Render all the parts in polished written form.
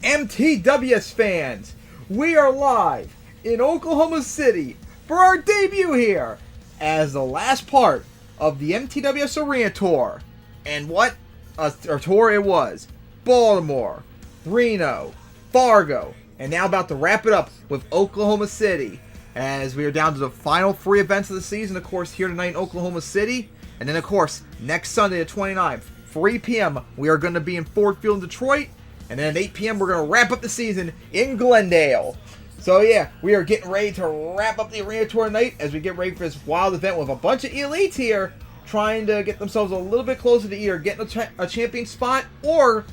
MTWS fans, we are live in Oklahoma City for our debut here as the last part of the MTWS Arena Tour. And what a tour it was. Baltimore, Reno, Fargo, and now about to wrap it up with Oklahoma City as we are down to the final 3 events of the season, of course, here tonight in Oklahoma City. And then, of course, next Sunday the 29th, 3 p.m., we are going to be in Ford Field in Detroit. And then at 8 p.m., we're going to wrap up the season in Glendale. So, yeah, we are getting ready to wrap up the Arena Tour tonight as we get ready for this wild event with a bunch of elites here trying to get themselves a little bit closer to either getting a champion spot or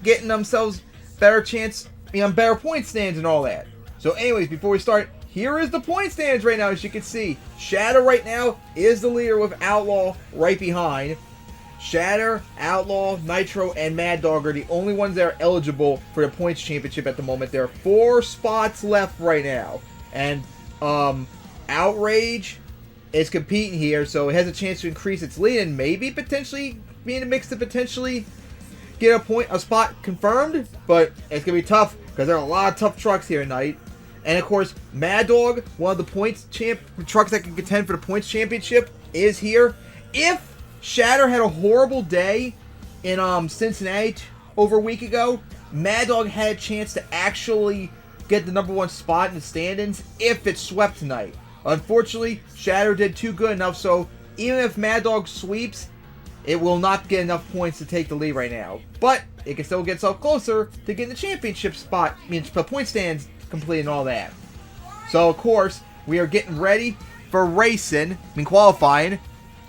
getting themselves better chance, better point stands and all that. So, anyways, before we start, here is the point stands right now, as you can see. Shatter right now is the leader with Outlaw right behind. Shatter, Outlaw, Nitro, and Mad Dog are the only ones that are eligible for the points championship at the moment. There are 4 spots left right now. And Outrage is competing here, so it has a chance to increase its lead and maybe potentially be in the mix to potentially get a spot confirmed. But it's going to be tough because there are a lot of tough trucks here tonight. And of course, Mad Dog, one of the trucks that can contend for the points championship, is here. If Shatter had a horrible day in Cincinnati over a week ago, Mad Dog had a chance to actually get the #1 spot in the standings if it swept tonight. Unfortunately, Shatter did too good enough, so even if Mad Dog sweeps, it will not get enough points to take the lead right now. But it can still get itself closer to getting the championship spot, the point stands complete and all that. So, of course, we are getting ready for qualifying,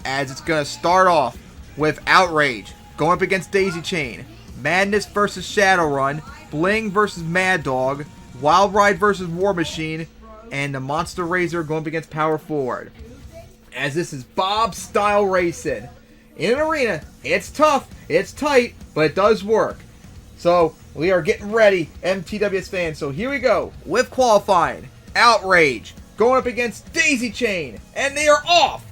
as it's going to start off with Outrage going up against Daisy Chain, Madness versus Shadowrun, Bling versus Mad Dog, Wild Ride versus War Machine, and the Monster Razor going up against Power Forward. As this is Bob style racing. In an arena, it's tough, it's tight, but it does work. So, we are getting ready, MTWS fans. So here we go with qualifying. Outrage going up against Daisy Chain, and they are off.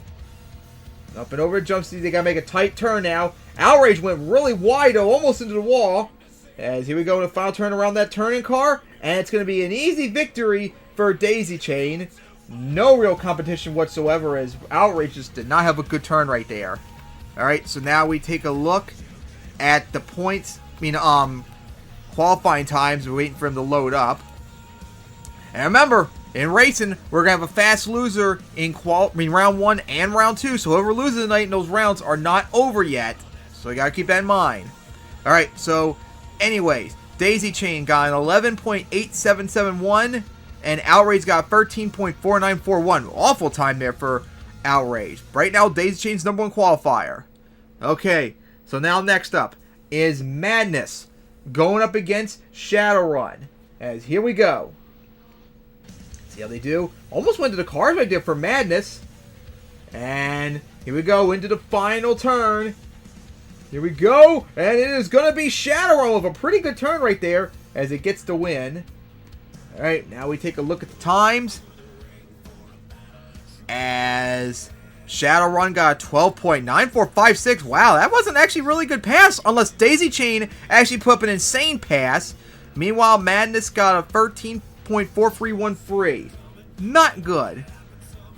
Up and over jump seat. They got to make a tight turn now. Outrage went really wide, almost into the wall. As here we go in the final turn around that turning car. And it's going to be an easy victory for Daisy Chain. No real competition whatsoever, as Outrage just did not have a good turn right there. Alright, so now we take a look at the points. Qualifying times. We're waiting for him to load up. And remember, in racing, we're going to have a fast loser in round 1 and round 2. So whoever loses tonight in those rounds are not over yet. So you got to keep that in mind. Alright, so anyways, Daisy Chain got an 11.8771 and Outrage got 13.4941. Awful time there for Outrage. Right now, Daisy Chain's #1 qualifier. Okay, so now next up is Madness going up against Shadowrun. As here we go. See how they do? Almost went to the cars right there for Madness. And here we go into the final turn. Here we go. And it is going to be Shadowrun with a pretty good turn right there as it gets the win. Alright, now we take a look at the times. As Shadowrun got a 12.9456. Wow, that wasn't actually a really good pass unless Daisy Chain actually put up an insane pass. Meanwhile, Madness got a 13.4313. Not good.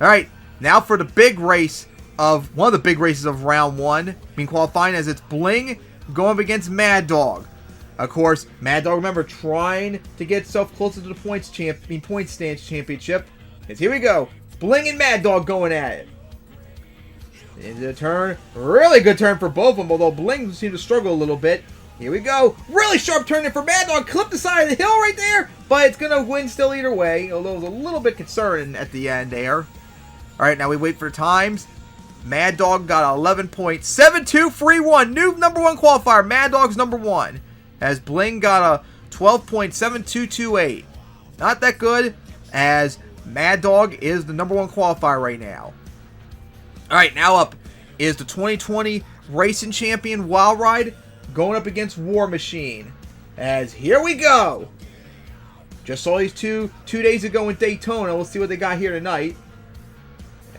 Alright, now for the big race of one of the big races of round 1. Qualifying, as it's Bling going up against Mad Dog. Of course, Mad Dog, remember, trying to get itself closer to the point stands championship. As here we go. Bling and Mad Dog going at it. Into the turn. Really good turn for both of them, although Bling seemed to struggle a little bit. Here we go. Really sharp turn in for Mad Dog. Clip the side of the hill right there, but it's going to win still either way, although it was a little bit concerning at the end there. Alright, now we wait for times. Mad Dog got 11.7231. New #1 qualifier. Mad Dog's #1. As Bling got a 12.7228. Not that good, as Mad Dog is the #1 qualifier right now. Alright, now up is the 2020 Racing Champion Wild Ride going up against War Machine. As here we go. Just saw these two days ago in Daytona. We'll see what they got here tonight.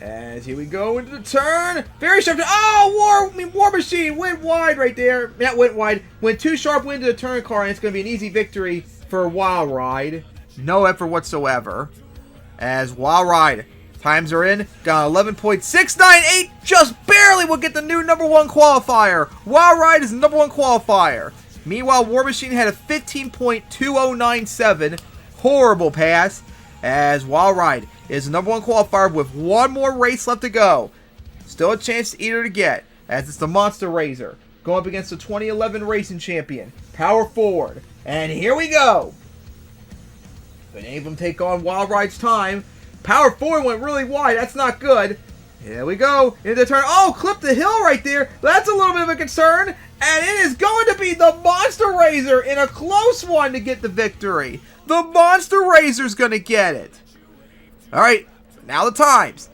As here we go into the turn. Very sharp. Oh, War Machine went wide right there. That went wide. Went too sharp into the turn car, and it's going to be an easy victory for Wild Ride. No effort whatsoever. As Wild Ride, times are in. Got 11.698. Just barely will get the new #1 qualifier. Wild Ride is the #1 qualifier. Meanwhile, War Machine had a 15.2097. Horrible pass. As Wild Ride is the #1 qualifier with one more race left to go. Still a chance to eat her to get, as it's the Monster Razor going up against the 2011 racing champion, Power Forward. And here we go. But any of them take on Wild Ride's time. Power Forward went really wide. That's not good. Here we go. Into the turn. Oh, clipped the hill right there. That's a little bit of a concern. And it is going to be the Monster Razor in a close one to get the victory. The Monster Razor's going to get it. Alright, now the times.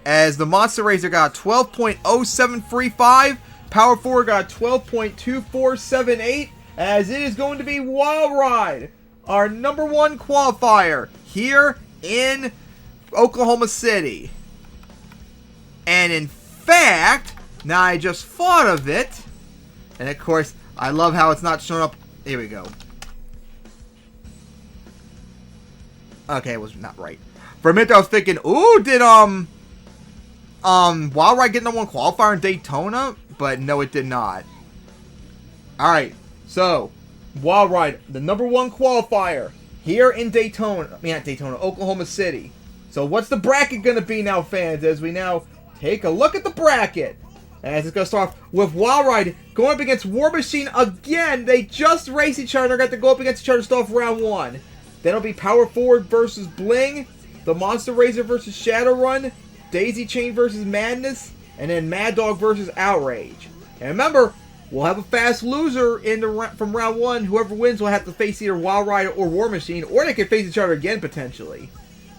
As the Monster Razor got 12.0735, Power Forward got 12.2478, as it is going to be Wild Ride, our #1 qualifier here in Oklahoma City. And in fact, now I just thought of it, and of course, I love how it's not showing up. Here we go. Okay, it was not right. For a minute, I was thinking, ooh, did Wild Ride get #1 qualifier in Daytona? But no, it did not. All right, so Wild Ride, the #1 qualifier here in Daytona. I mean, not Daytona, Oklahoma City. So what's the bracket going to be now, fans? As we now take a look at the bracket, as it's going to start off with Wild Ride going up against War Machine again. They just raced each other. They're going to go up against each other to start off round 1. Then it'll be Power Forward versus Bling. The Monster Razor versus Shadowrun, Daisy Chain versus Madness, and then Mad Dog versus Outrage. And remember, we'll have a fast loser from round 1. Whoever wins will have to face either Wild Rider or War Machine, or they can face each other again potentially.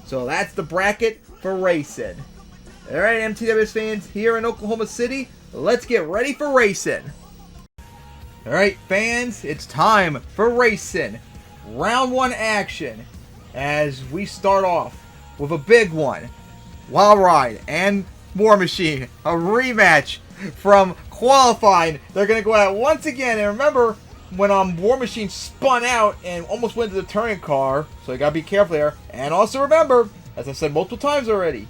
So that's the bracket for racing. Alright, MTWS fans here in Oklahoma City, let's get ready for racing. Alright fans, it's time for racing. Round 1 action, as we start off with a big one. Wild Ride and War Machine, a rematch from qualifying. They're going to go at it once again. And remember, when War Machine spun out and almost went to the turning car, so you got to be careful there. And also remember, as I've said multiple times already,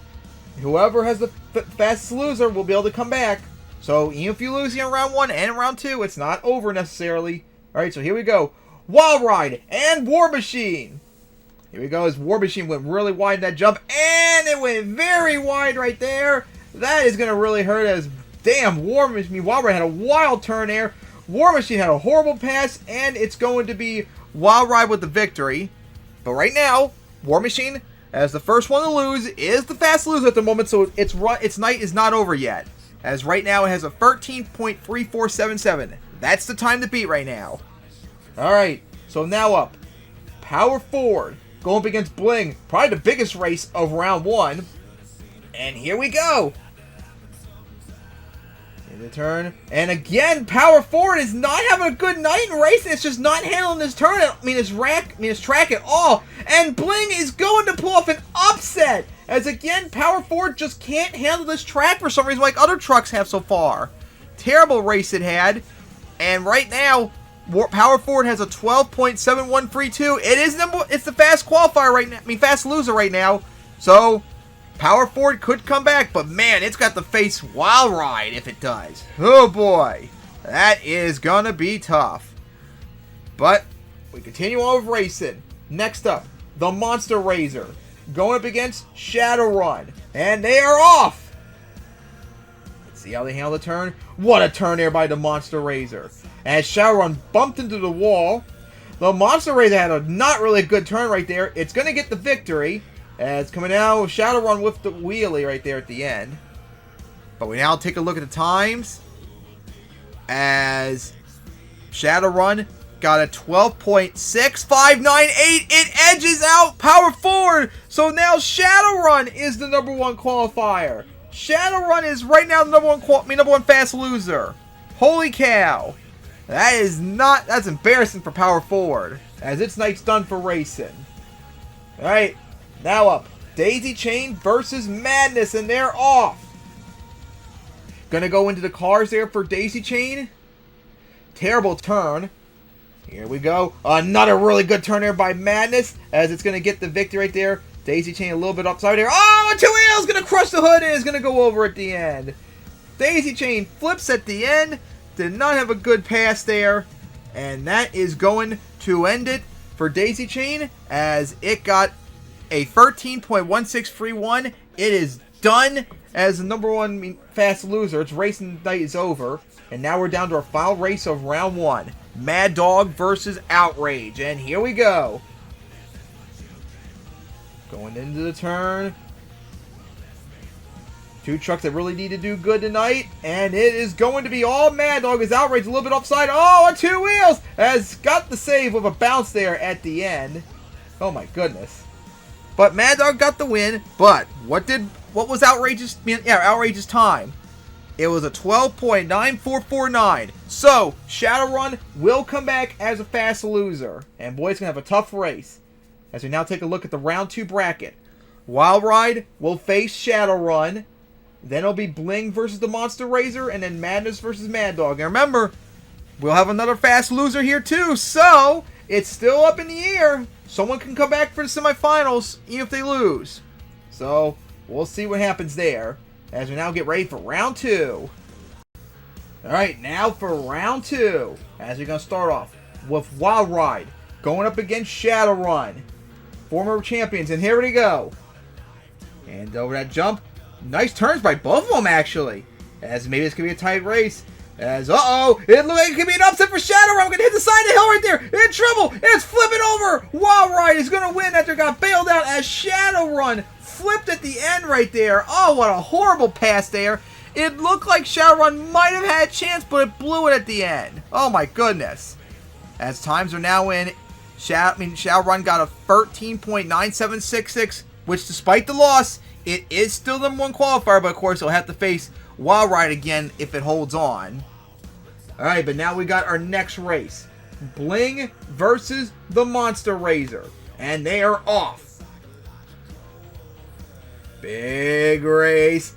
whoever has the fastest loser will be able to come back. So even if you lose here in round 1 and in round 2, it's not over necessarily. Alright, so here we go. Wild Ride and War Machine. Here we go, as War Machine went really wide in that jump, and it went very wide right there. That is going to really hurt, as damn, Wild Ride had a wild turn there. War Machine had a horrible pass, and it's going to be Wild Ride with the victory. But right now, War Machine, as the first one to lose, is the fast loser at the moment, so its night is not over yet. As right now, it has a 13.3477. That's the time to beat right now. Alright, so now up. Power Forward going up against Bling. Probably the biggest race of round 1. And here we go. In the turn. And again, Power Forward is not having a good night in racing. It's just not handling this turn. His track at all. And Bling is going to pull off an upset. As again, Power Forward just can't handle this track for some reason like other trucks have so far. Terrible race it had. And right now, Power Forward has a 12.7132. It's the fast qualifier right now. Fast loser right now. So Power Forward could come back, but man, it's got to face Wild Ride if it does. Oh boy, that is gonna be tough. But we continue on with racing. Next up, the Monster Razor going up against Shadowrun, and they are off. Let's see how they handle the turn. What a turn there by the Monster Razor. As Shadowrun bumped into the wall. The Monster Razor had a not really good turn right there. It's going to get the victory. As coming out, Shadowrun with the wheelie right there at the end. But we now take a look at the times. As Shadowrun got a 12.6598. It edges out Power Forward. So now Shadowrun is the #1 qualifier. Shadowrun is right now the #1 fast loser. Holy cow. That's embarrassing for Power Forward, as its night's done for racing. Alright, now up. Daisy Chain versus Madness, and they're off. Gonna go into the cars there for Daisy Chain. Terrible turn. Here we go. Another really good turn there by Madness, as it's gonna get the victory right there. Daisy Chain a little bit upside here. Oh, 2 wheels gonna crush the hood and is gonna go over at the end. Daisy Chain flips at the end. Did not have a good pass there. And that is going to end it for Daisy Chain, as it got a 13.16 free one. It is done as the number one fast loser. Its racing night is over. And now we're down to our final race of round 1. Mad Dog versus Outrage. And here we go. Going into the turn. 2 trucks that really need to do good tonight. And it is going to be all Mad Dog as Outrage a little bit upside. Oh, on 2 wheels. Has got the save with a bounce there at the end. Oh my goodness. But Mad Dog got the win. But what was Outrage's time? It was a 12.9449. So Shadowrun will come back as a fast loser. And boy, it's going to have a tough race. As we now take a look at the round 2 bracket. Wild Ride will face Shadowrun. Then it'll be Bling versus the Monster Razor, and then Madness versus Mad Dog. And remember, we'll have another fast loser here too, so it's still up in the air. Someone can come back for the semifinals, even if they lose. So we'll see what happens there, as we now get ready for round 2. Alright, now for round 2, as we're going to start off with Wild Ride going up against Shadowrun, former champions, and here we go. And over that jump. Nice turns by both of them, actually. As maybe this could be a tight race. As, uh-oh, it looks like it could be an upset for Shadowrun. We're going to hit the side of the hill right there. In trouble. And it's flipping over. Wild Ride is going to win after it got bailed out as Shadowrun flipped at the end right there. Oh, what a horrible pass there. It looked like Shadowrun might have had a chance, but it blew it at the end. Oh, my goodness. As times are now in, Shadowrun got a 13.9766, which despite the loss, it is still the number 1 qualifier, but of course, it'll have to face Wild Ride again if it holds on. Alright, but now we got our next race. Bling versus the Monster Razor. And they are off. Big race.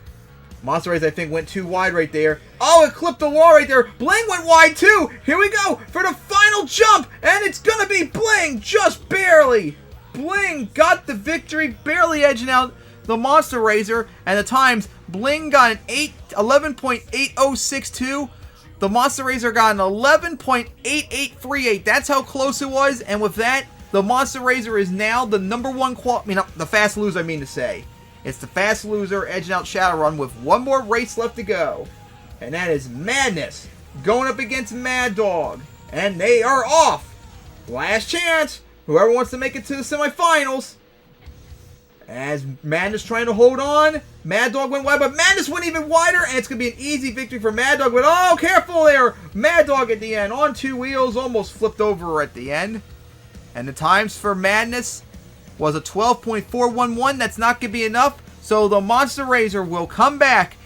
Monster Razor, I think, went too wide right there. Oh, it clipped the wall right there. Bling went wide too. Here we go for the final jump. And it's going to be Bling, just barely. Bling got the victory, barely edging out the Monster Razor, and the times, Bling got an 11.8062. The Monster Razor got an 11.8838. That's how close it was, and with that, the Monster Razor is now the number 1 the fast loser, I mean to say. It's the fast loser edging out Shadowrun with 1 more race left to go. And that is Madness going up against Mad Dog. And they are off. Last chance. Whoever wants to make it to the semifinals. As Madness trying to hold on. Mad Dog went wide, but Madness went even wider, and it's going to be an easy victory for Mad Dog. But oh, careful there. Mad Dog at the end on 2 wheels, almost flipped over at the end. And the times for Madness was a 12.411. That's not going to be enough. So the Monster Razor will come back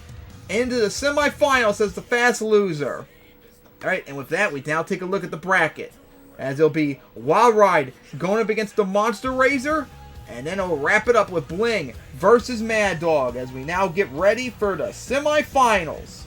into the semifinals as the fast loser. Alright, and with that, we now take a look at the bracket. As it'll be Wild Ride going up against the Monster Razor. And then it'll wrap it up with Bling versus Mad Dog as we now get ready for the semifinals.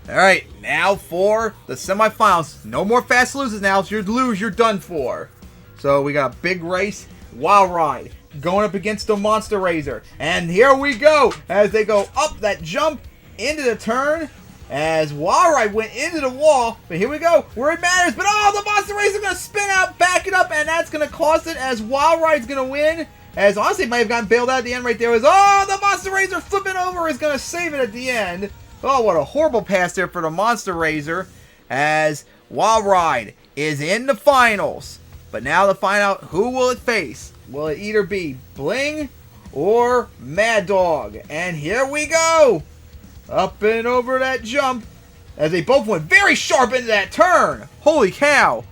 Alright, now for the semifinals. No more fast losers now. If you lose, you're done for. So we got a big race. Wild Ride going up against the Monster Razor. And here we go as they go up that jump into the turn. As Wild Ride went into the wall. But here we go where it matters. But oh, the Monster Razor is going to spin out, back it up. And that's going to cost it as Wild Ride's going to win. As honestly, it might have gotten bailed out at the end right there. As oh, the Monster Razor flipping over is going to save it at the end. Oh, what a horrible pass there for the Monster Razor. As Wild Ride is in the finals. But now to find out who will it face. Will it either be Bling or Mad Dog? And here we go. Up and over that jump. As they both went very sharp into that turn. Holy cow.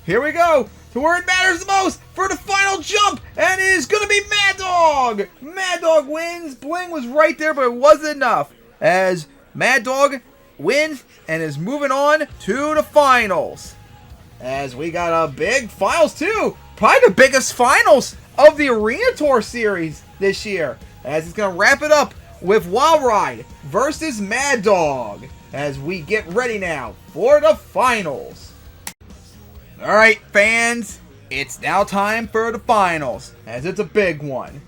Here we go. To where it matters the most for the final jump. And it is going to be Mad Dog. Mad Dog wins. Bling was right there, but it wasn't enough. As Mad Dog wins and is moving on to the finals. As we got a big finals too. probably the biggest finals of the Arena Tour series this year, as it's going to wrap it up with Wild Ride versus Mad Dog, as we get ready now for the finals. Alright fans, it's now time for the finals, as it's a big one.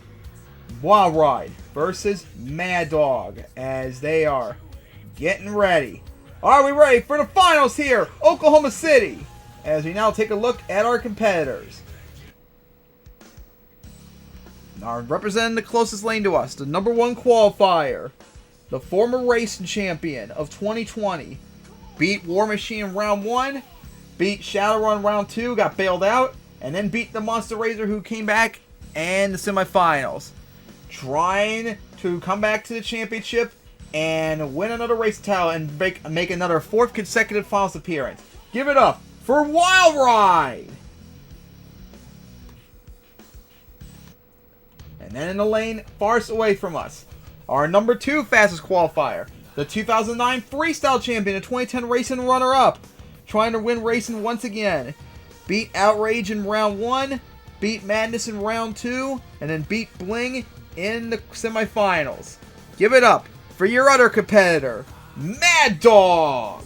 Wild Ride versus Mad Dog, as they are getting ready. Are we ready for the finals here, Oklahoma City? As we now take a look at our competitors. Now representing the closest lane to us, the number 1 qualifier, the former racing champion of 2020, beat War Machine in round 1, beat Shadowrun round 2, got bailed out, and then beat the Monster Razor, who came back in the semifinals. Trying to come back to the championship and win another race title and make another 4th consecutive finals appearance. Give it up for Wild Ride! And then in the lane farthest away from us, our number 2 fastest qualifier, the 2009 Freestyle Champion, the 2010 Racing runner-up, trying to win racing once again. Beat Outrage in round 1, beat Madness in round 2, and then beat Bling in the semifinals. Give it up for your other competitor, Mad Dog!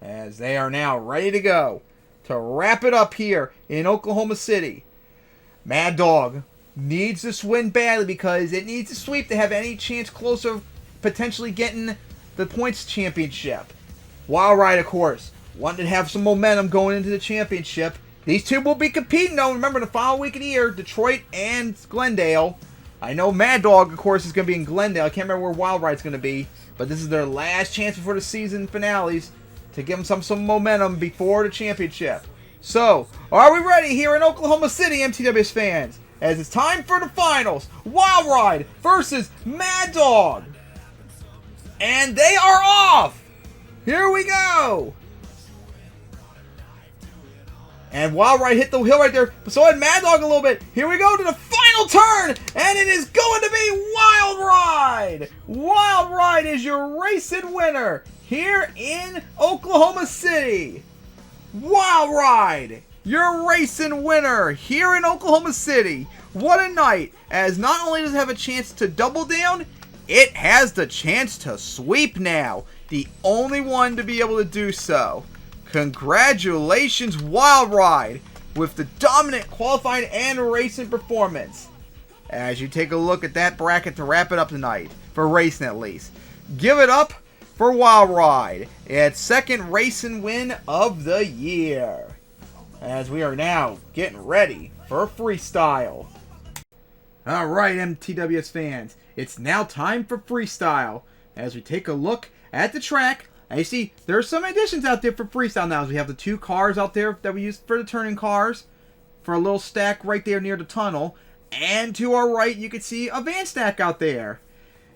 As they are now ready to go to wrap it up here in Oklahoma City. Mad Dog needs this win badly because it needs a sweep to have any chance close of potentially getting the points championship. Wild Ride, of course, wanted to have some momentum going into the championship. These two will be competing, though. Remember, the final week of the year, Detroit and Glendale. I know Mad Dog, of course, is going to be in Glendale. I can't remember where Wild Ride's going to be. But this is their last chance before the season finales to give them some momentum before the championship. So, are we ready here in Oklahoma City, MTWS fans? As it's time for the finals. Wild Ride versus Mad Dog. And they are off! Here we go! And Wild Ride hit the hill right there, but so had Mad Dog a little bit. Here we go to the final turn, and it is going to be Wild Ride! Wild Ride is your racing winner here in Oklahoma City. Wild Ride, your racing winner here in Oklahoma City. What a night, as not only does it have a chance to double down, it has the chance to sweep now. The only one to be able to do so. Congratulations, Wild Ride, with the dominant qualifying and racing performance. As you take a look at that bracket to wrap it up tonight, for racing at least. Give it up for Wild Ride, its 2nd racing win of the year. As we are now getting ready for freestyle. Alright, MTWS fans, it's now time for freestyle. As we take a look at the track, and you see, there's some additions out there for freestyle now. We have the 2 cars out there that we use for the turning cars, for a little stack right there near the tunnel. And to our right, you can see a van stack out there.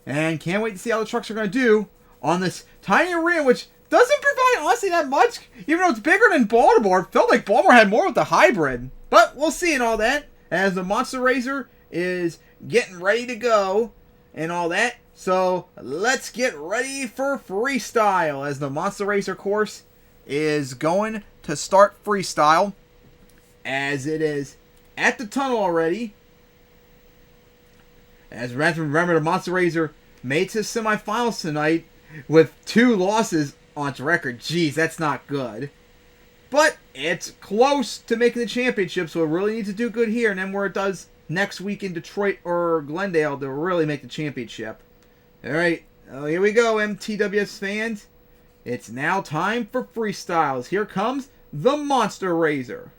And can't wait to see how the trucks are going to do on this tiny arena, which doesn't provide, honestly, that much. Even though it's bigger than Baltimore, it felt like Baltimore had more with the hybrid. But we'll see and all that, as the Monster Razor is getting ready to go and all that. So let's get ready for freestyle, as the Monster Racer course is going to start freestyle, as it is at the tunnel already. As remember, the Monster Racer made it to semifinals tonight with 2 losses on its record. Jeez, that's not good. But it's close to making the championship, so it really needs to do good here, and then where it does next week in Detroit or Glendale to really make the championship. Alright, here we go, MTWS fans. It's now time for freestyles. Here comes the Monster Razor.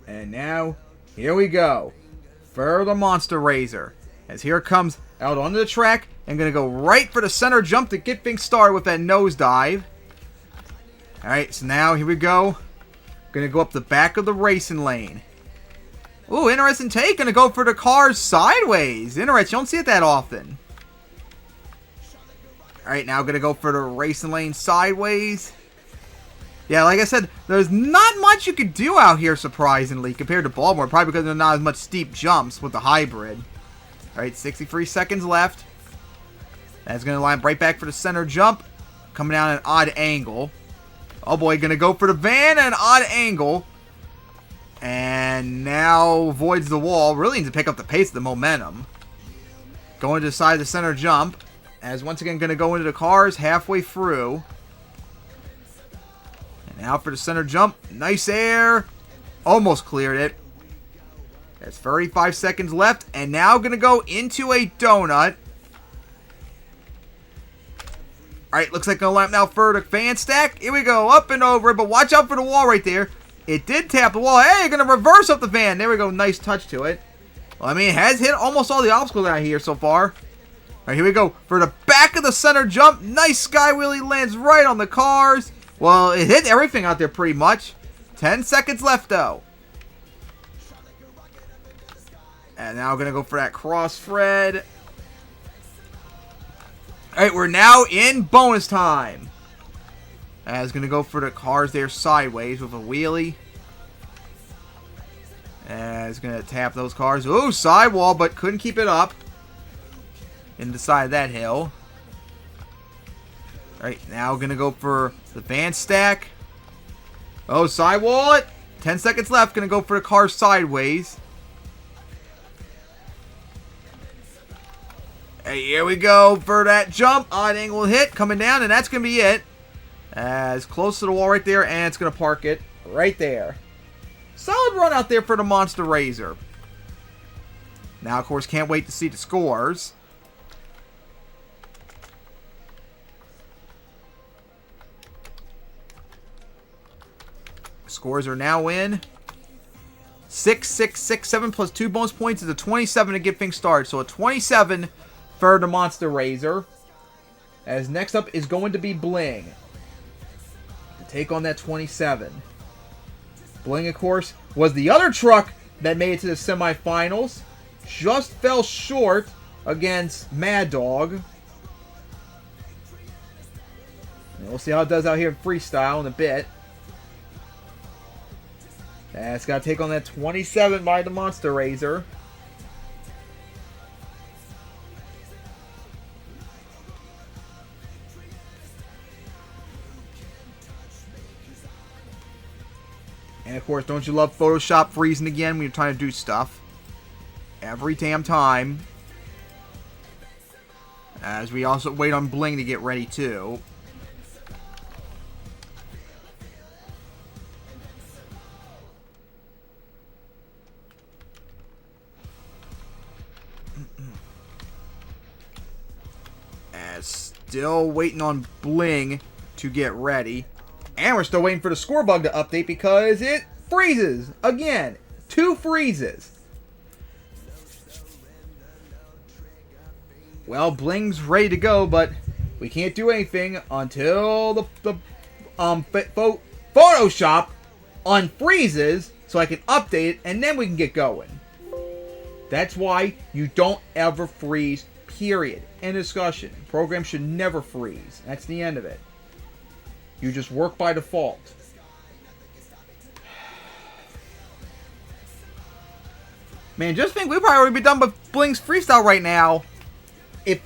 And now, here we go. For the Monster Razor. As here it comes out onto the track. And going to go right for the center jump to get things started with that nosedive. Alright, so now here we go. Going to go up the back of the racing lane. Ooh, interesting take. Going to go for the cars sideways. Interesting. You don't see it that often. Alright, now going to go for the racing lane sideways. Yeah, like I said, there's not much you could do out here, surprisingly, compared to Baltimore. Probably because there's not as much steep jumps with the hybrid. Alright, 63 seconds left. That's going to line right back for the center jump. Coming down at an odd angle. Oh boy, going to go for the van at an odd angle. And now avoids the wall. Really needs to pick up the pace of the momentum. Going to the side of the center jump. As once again going to go into the cars halfway through. And now for the center jump. Nice air. Almost cleared it. There's 35 seconds left. And now going to go into a donut. Alright, looks like going to line up now for the fan stack. Here we go. Up and over. But watch out for the wall right there. It did tap the wall. Hey, going to reverse up the van. There we go. Nice touch to it. Well, I mean, it has hit almost all the obstacles out here so far. Alright, here we go. For the back of the center jump. Nice sky wheelie. Lands right on the cars. Well, it hit everything out there pretty much. 10 seconds left, though. And now we're going to go for that cross thread. Alright, we're now in bonus time. As going to go for the cars there sideways with a wheelie. As going to tap those cars. Ooh, sidewall, but couldn't keep it up. In the side of that hill. Alright, now we're going to go for the van stack. Oh, sidewall it. 10 seconds left. Going to go for the car sideways. Hey, here we go for that jump. Odd angle hit coming down, and that's going to be it. As close to the wall right there, and it's going to park it right there. Solid run out there for the Monster Razor. Now, of course, can't wait to see the scores. Scores are now in. 6, 6, 6, 7 plus 2 bonus points is a 27 to get things started. So a 27 for the Monster Razor. As next up is going to be Bling. To take on that 27. Bling, of course, was the other truck that made it to the semifinals. Just fell short against Mad Dog. And we'll see how it does out here in freestyle in a bit. It's got to take on that 27 by the Monster Razor. And of course, don't you love Photoshop freezing again when you're trying to do stuff? Every damn time. As we also wait on Bling to get ready too. Still waiting on Bling to get ready. And we're still waiting for the score bug to update because it freezes. Again, 2 freezes. Well, Bling's ready to go, but we can't do anything until the Photoshop unfreezes so I can update it, and then we can get going. That's why you don't ever freeze. Period. End discussion. Program should never freeze. That's the end of it. You just work by default. Man, just think we probably would be done with Bling's freestyle right now if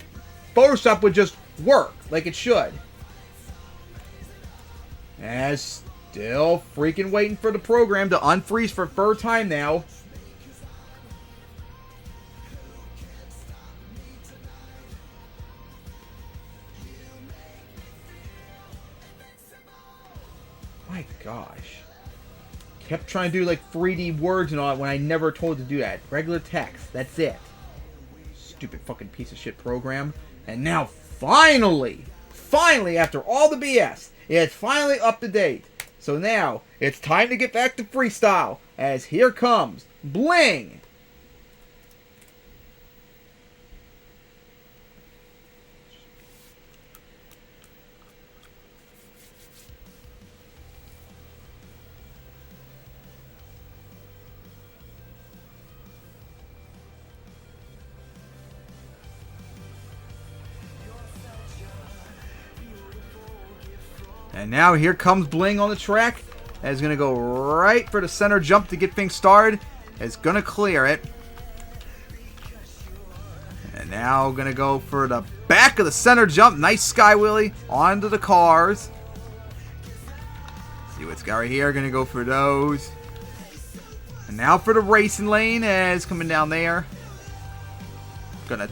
Photoshop would just work like it should. And still freaking waiting for the program to unfreeze for a third time now. My gosh. Kept trying to do like 3D words and all that when I never told to do that. Regular text. That's it. Stupid fucking piece of shit program. And now finally, after all the BS, it's finally up to date. So now it's time to get back to freestyle as here comes Bling. And now here comes Bling on the track. And is going to go right for the center jump to get things started. It's going to clear it. And now going to go for the back of the center jump. Nice sky wheelie onto the cars. See what's got right here. Going to go for those. And now for the racing lane as coming down there. Gonna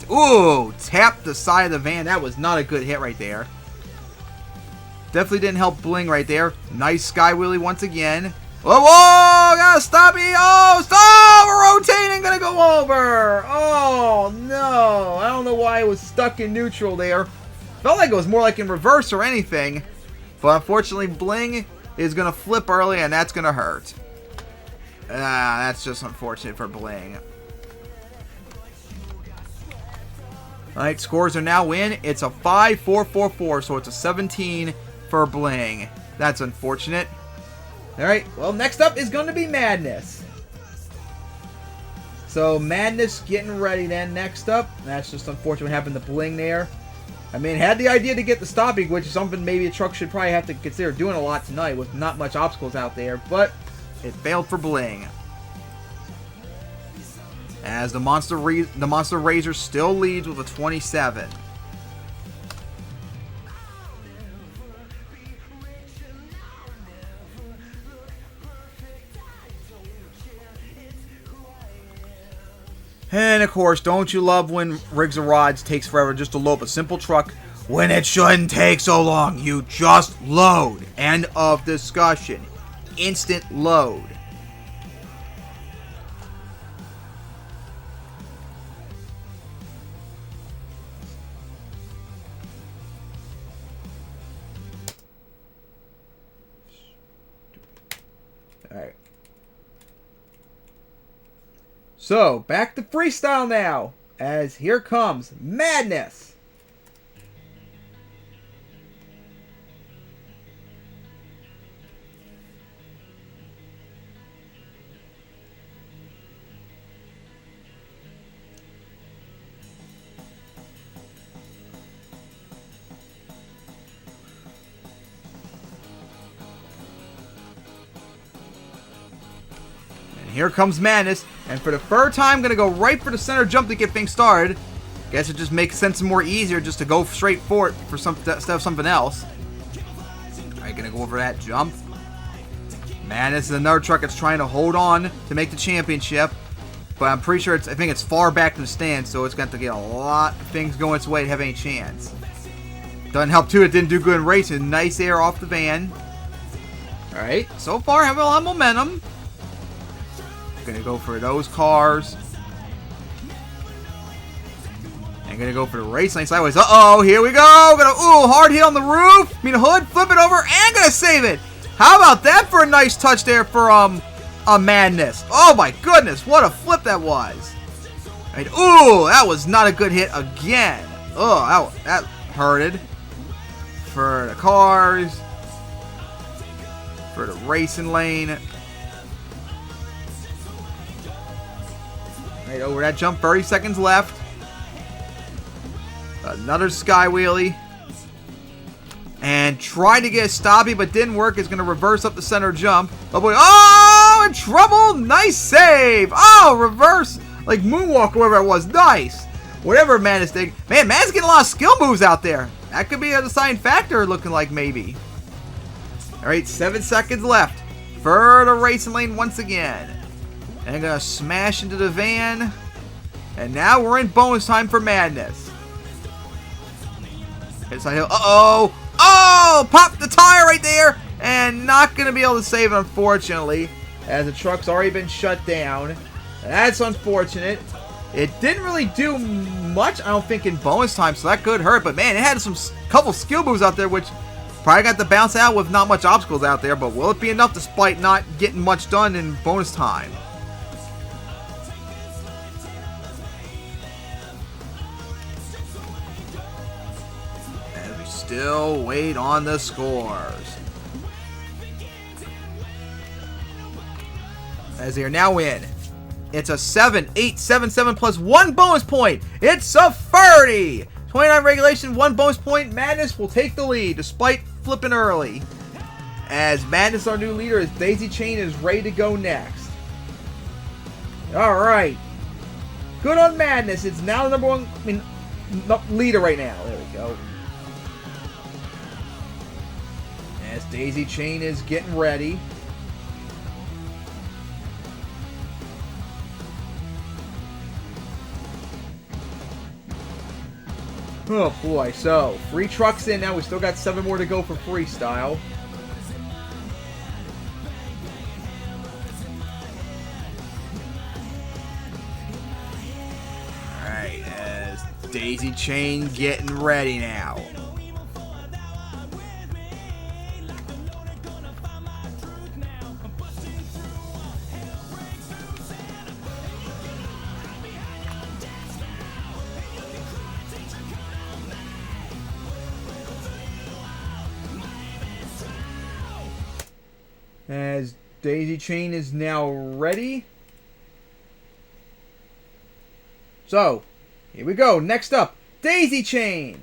tap the side of the van. That was not a good hit right there. Definitely didn't help Bling right there. Nice sky wheelie once again. Whoa, whoa, gotta stop me. Oh, stop! We're rotating, gonna go over. Oh, no. I don't know why it was stuck in neutral there. Felt like it was more like in reverse or anything. But unfortunately, Bling is gonna flip early, and that's gonna hurt. That's just unfortunate for Bling. Alright, scores are now in. It's a 5-4-4-4, so it's a 17 for Bling. That's unfortunate. Alright, well, next up is going to be Madness. So, Madness getting ready then next up. That's just unfortunate what happened to Bling there. I mean, had the idea to get the stopping, which is something maybe a truck should probably have to consider doing a lot tonight with not much obstacles out there, but it failed for Bling. As the Monster Razor still leads with a 27. And of course, don't you love when Rigs and Rods takes forever just to load up a simple truck when it shouldn't take so long? You just load. End of discussion. Instant load. Alright. So, back to freestyle now, as here comes Madness. Here comes Madness, and for the third time, going to go right for the center jump to get things started. Guess it just makes sense and more easier just to go straight for it for instead of something else. Alright, going to go over that jump. Madness is another truck that's trying to hold on to make the championship, but I'm pretty sure I think it's far back in the stand, so it's got to get a lot of things going its way to have any chance. Doesn't help too, it didn't do good in racing. Nice air off the van. Alright, so far having a lot of momentum. Gonna go for those cars. And gonna go for the race lane sideways. Uh-oh, here we go. Gonna, hard hit on the roof. I mean, hood, flip it over, and gonna save it. How about that for a nice touch there for Madness? Oh my goodness, what a flip that was. Right, that was not a good hit again. Oh, that hurted. For the cars. For the racing lane. Right over that jump, 30 seconds left. Another sky wheelie. And tried to get a stoppie, but didn't work. Is going to reverse up the center jump. Oh boy. Oh, in trouble. Nice save. Oh, reverse. Like moonwalk or whatever it was. Nice. Whatever Madness did. Man, Madness getting a lot of skill moves out there. That could be a deciding factor looking like maybe. Alright, 7 seconds left. For the racing lane once again. And gonna smash into the van. And now we're in bonus time for Madness. Inside hill. Uh-oh. Oh! Popped the tire right there. And not gonna be able to save it, unfortunately. As the truck's already been shut down. That's unfortunate. It didn't really do much, I don't think, in bonus time, so that could hurt. But man, it had some couple skill moves out there, which probably got to bounce out with not much obstacles out there. But will it be enough despite not getting much done in bonus time? As we still wait on the scores. As they are now in. It's a 7-8-7-7 plus 1 bonus point. It's a 30. 29 regulation, 1 bonus point. Madness will take the lead despite flipping early. as Madness, our new leader, as Daisy Chain is ready to go next. Alright. Good on Madness. It's now the #1 leader right now. There we go. As Daisy Chain is getting ready. Oh boy, so 3 trucks in now. We still got 7 more to go for freestyle. Alright, as Daisy Chain getting ready now. As Daisy Chain is now ready. So, here we go. Next up, Daisy Chain.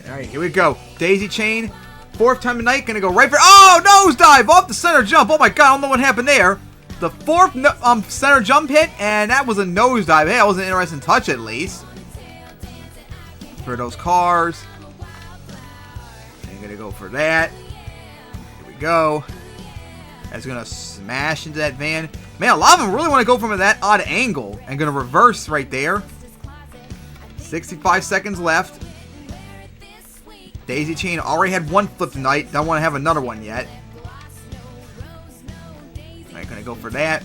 Alright, here we go. Daisy Chain. 4th time tonight. Gonna go right for... Oh! Nosedive! Off the center jump. Oh my god, I don't know what happened there. The 4th center jump hit, and that was a nosedive. Hey, that was an interesting touch at least. For those cars. I'm gonna go for that. Here we go. That's gonna smash into that van. Man, a lot of them really want to go from that odd angle. And gonna reverse right there. 65 seconds left. Daisy Chain already had 1 flip tonight. Don't want to have another one yet. Alright, gonna go for that.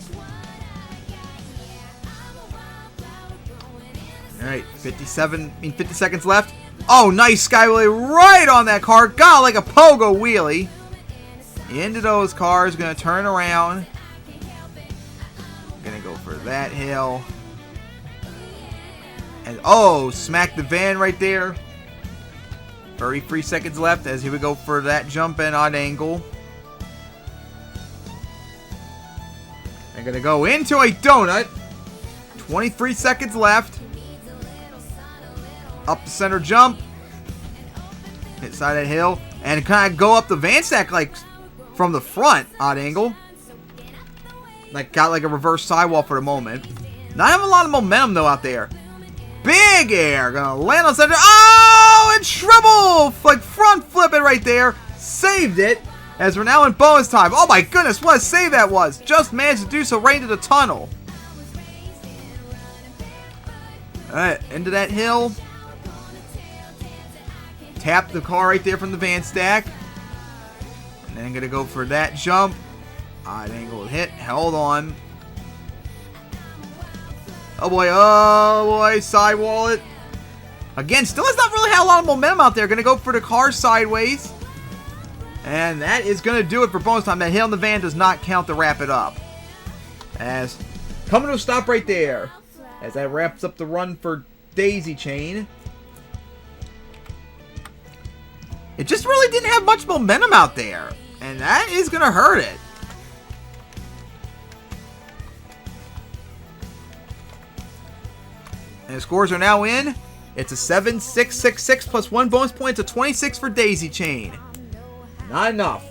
Alright, 50 seconds left. Oh, nice sky wheelie right on that car. Got like a pogo wheelie. Into those cars. Gonna turn around. Gonna go for that hill. And oh, smack the van right there. 33 seconds left as he would go for that jump in odd angle. I'm going to go into a donut. 23 seconds left. Up the center jump. Hit side of that hill. And kind of go up the van stack like from the front odd angle. Like got like a reverse sidewall for the moment. Not having a lot of momentum though out there. Big air. Gonna land on center. Oh, and triple! Like front flip it right there. Saved it. As we're now in bonus time. Oh my goodness, what a save that was. Just managed to do so right into the tunnel. Alright, into that hill. Tap the car right there from the van stack. And then I'm gonna go for that jump. Odd angle hit. Hold on. Oh boy, sidewall it. Again, still has not really had a lot of momentum out there. Gonna go for the car sideways. And that is gonna do it for bonus time. That hill in the van does not count to wrap it up. As coming to a stop right there. As that wraps up the run for Daisy Chain. It just really didn't have much momentum out there. And that is gonna hurt it. And the scores are now in. It's a 7-6-6-6 plus 1 bonus point. It's a 26 for Daisy Chain. Not enough.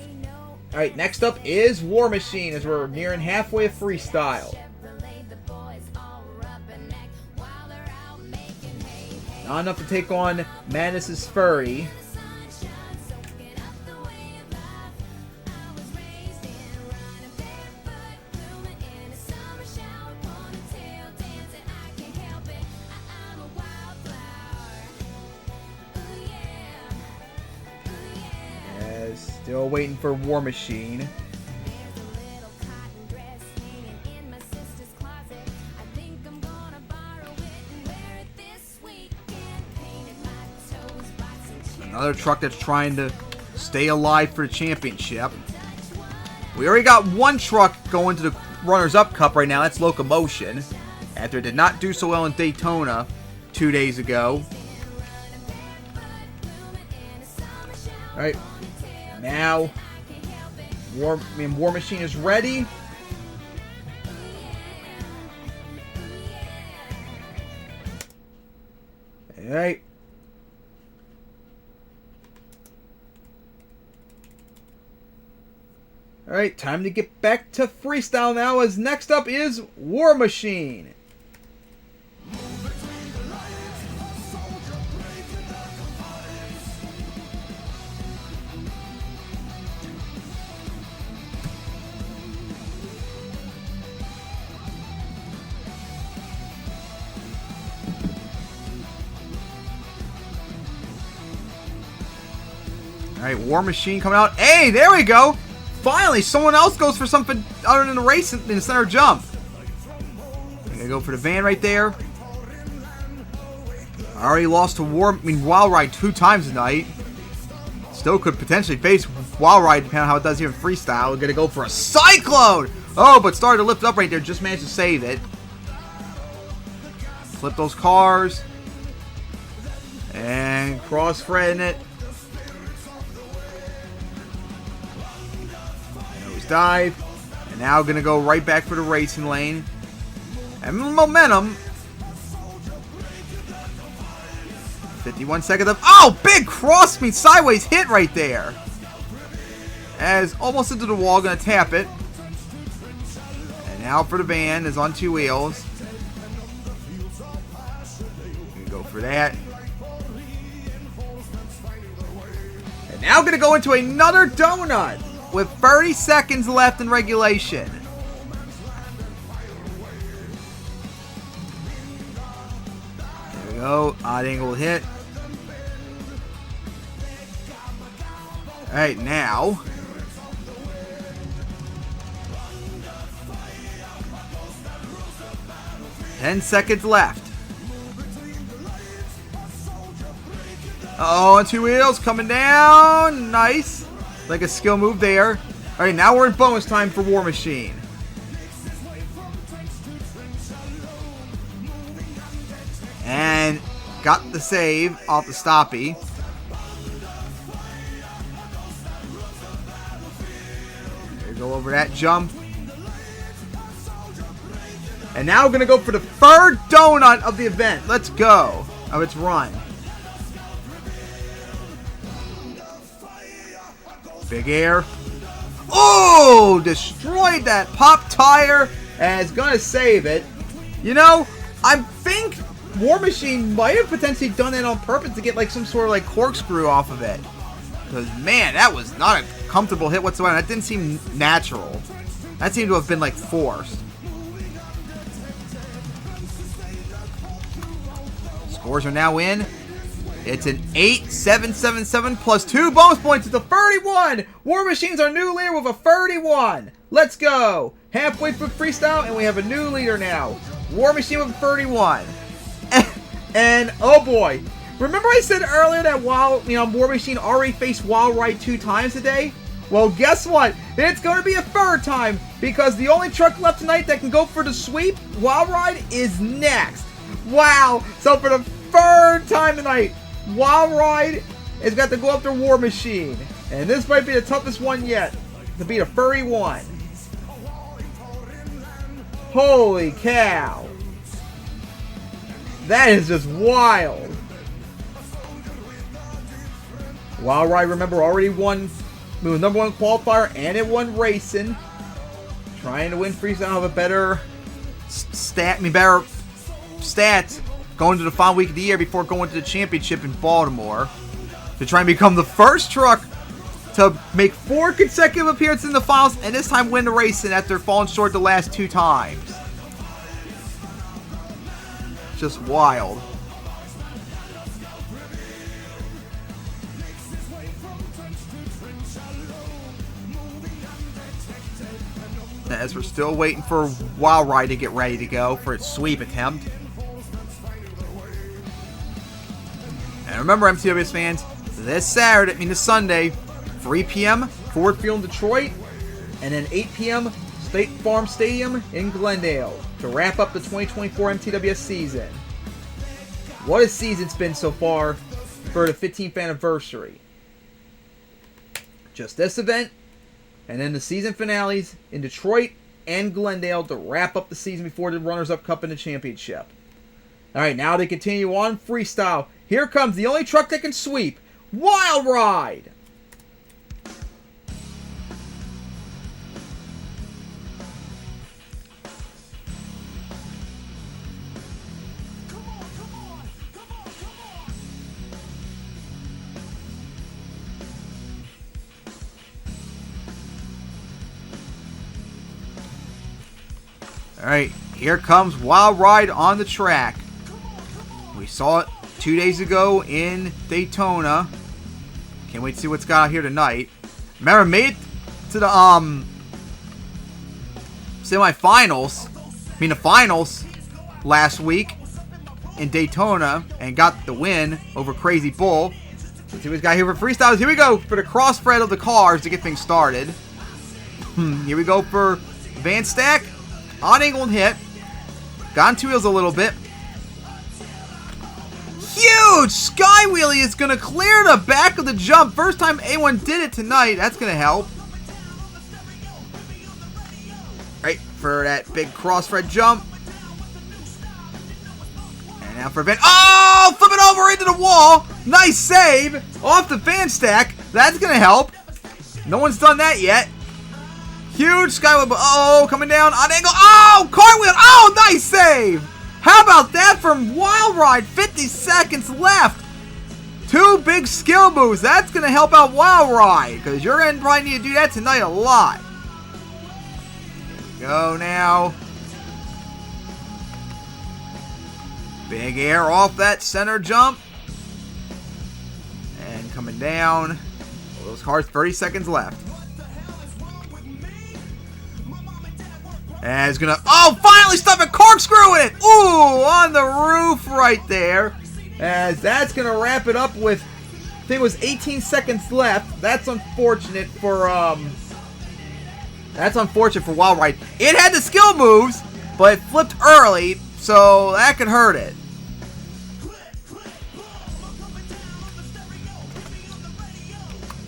Alright, next up is War Machine as we're nearing halfway of freestyle. Not enough to take on Madness's Furry. Still waiting for War Machine. Another truck that's trying to stay alive for the championship. We already got one truck going to the Runners-Up Cup right now. That's Locomotion. After it did not do so well in Daytona 2 days ago. Alright. Now, War Machine is ready. Alright. Alright, time to get back to freestyle now, as next up is War Machine. Alright, War Machine coming out. Hey, there we go! Finally, someone else goes for something other than the race in the center jump. I'm gonna go for the van right there. I already lost to Wild Ride 2 times tonight. Still could potentially face Wild Ride depending on how it does here in freestyle. We're gonna go for a Cyclone! Oh, but started to lift up right there. Just managed to save it. Flip those cars. And cross-threading it. Dive, and now gonna go right back for the racing lane, and momentum. 51 seconds of big cross me sideways hit right there, as almost into the wall. Gonna tap it, and now for the van is on 2 wheels. Gonna go for that, and now gonna go into another donut with 30 seconds left in regulation. There we go. Odd angle hit. Alright, now. Ten seconds left. On 2 wheels, coming down. Nice. Like a skill move there. Alright, now we're in bonus time for War Machine. And got the save off the stoppie. There, go over that jump. And now we're going to go for the third donut of the event. Let's go. Of its run. Big air. Oh! Destroyed that pop tire. And it's going to save it. You know, I think War Machine might have potentially done it on purpose to get like some sort of like corkscrew off of it. Because, man, that was not a comfortable hit whatsoever. That didn't seem natural. That seemed to have been like forced. Scores are now in. It's an 8-7-7-7 plus 2 bonus points. It's a 31. War Machine's our new leader with a 31. Let's go. Halfway through freestyle, and we have a new leader now. War Machine with a 31. And oh boy, remember I said earlier that War Machine already faced Wild Ride 2 times today? Well, guess what? It's going to be a third time, because the only truck left tonight that can go for the sweep, Wild Ride, is next. Wow. So for the third time tonight, Wild Ride has got to go up to War Machine. And this might be the toughest one yet, to beat a 31. Holy cow. That is just wild. Wild Ride, remember, already won the number 1 qualifier, and it won racing. Trying to win freestyle, have a better stats going to the final week of the year before going to the championship in Baltimore, to try and become the first truck to make 4 consecutive appearances in the finals, and this time win the racing after falling short the last 2 times. Just wild. As we're still waiting for Wild Ride to get ready to go for its sweep attempt. And remember, MTWS fans, this Sunday, 3 p.m., Ford Field in Detroit, And then 8 p.m. State Farm Stadium in Glendale to wrap up the 2024 MTWS season. What a season it's been so far for the 15th anniversary. Just this event, and then the season finales in Detroit and Glendale to wrap up the season before the Runners-Up Cup and the championship. Alright, now they continue on freestyle. Here comes the only truck that can sweep, Wild Ride! Alright, here comes Wild Ride on the track. We saw it 2 days ago in Daytona. Can't wait to see what's got out here tonight. Remember, made it to the semifinals, the finals last week in Daytona and got the win over Crazy Bull. Let's see what's got here for freestyles. Here we go for the cross-thread of the cars to get things started. Here we go for Van Stack. On angle and hit. Got on two wheels a little bit. Huge sky wheelie is going to clear the back of the jump. First time anyone did it tonight. That's going to help. Right, for that big cross-thread jump. And now for Van. Oh! Flip it over into the wall. Nice save. Off the Van Stack. That's going to help. No one's done that yet. Huge skyway, oh, coming down on angle. Oh, cartwheel. Oh, nice save. How about that from Wild Ride? 50 seconds left. Two big skill moves. That's going to help out Wild Ride because you're going to probably need to do that tonight a lot. Go now. Big air off that center jump. And coming down. Those cars, 30 seconds left. And it's gonna, oh, finally stuff a corkscrew in it! Ooh, on the roof right there. As that's gonna wrap it up with, I think it was 18 seconds left. That's unfortunate for Wild Ride. It had the skill moves, but it flipped early, so that could hurt it.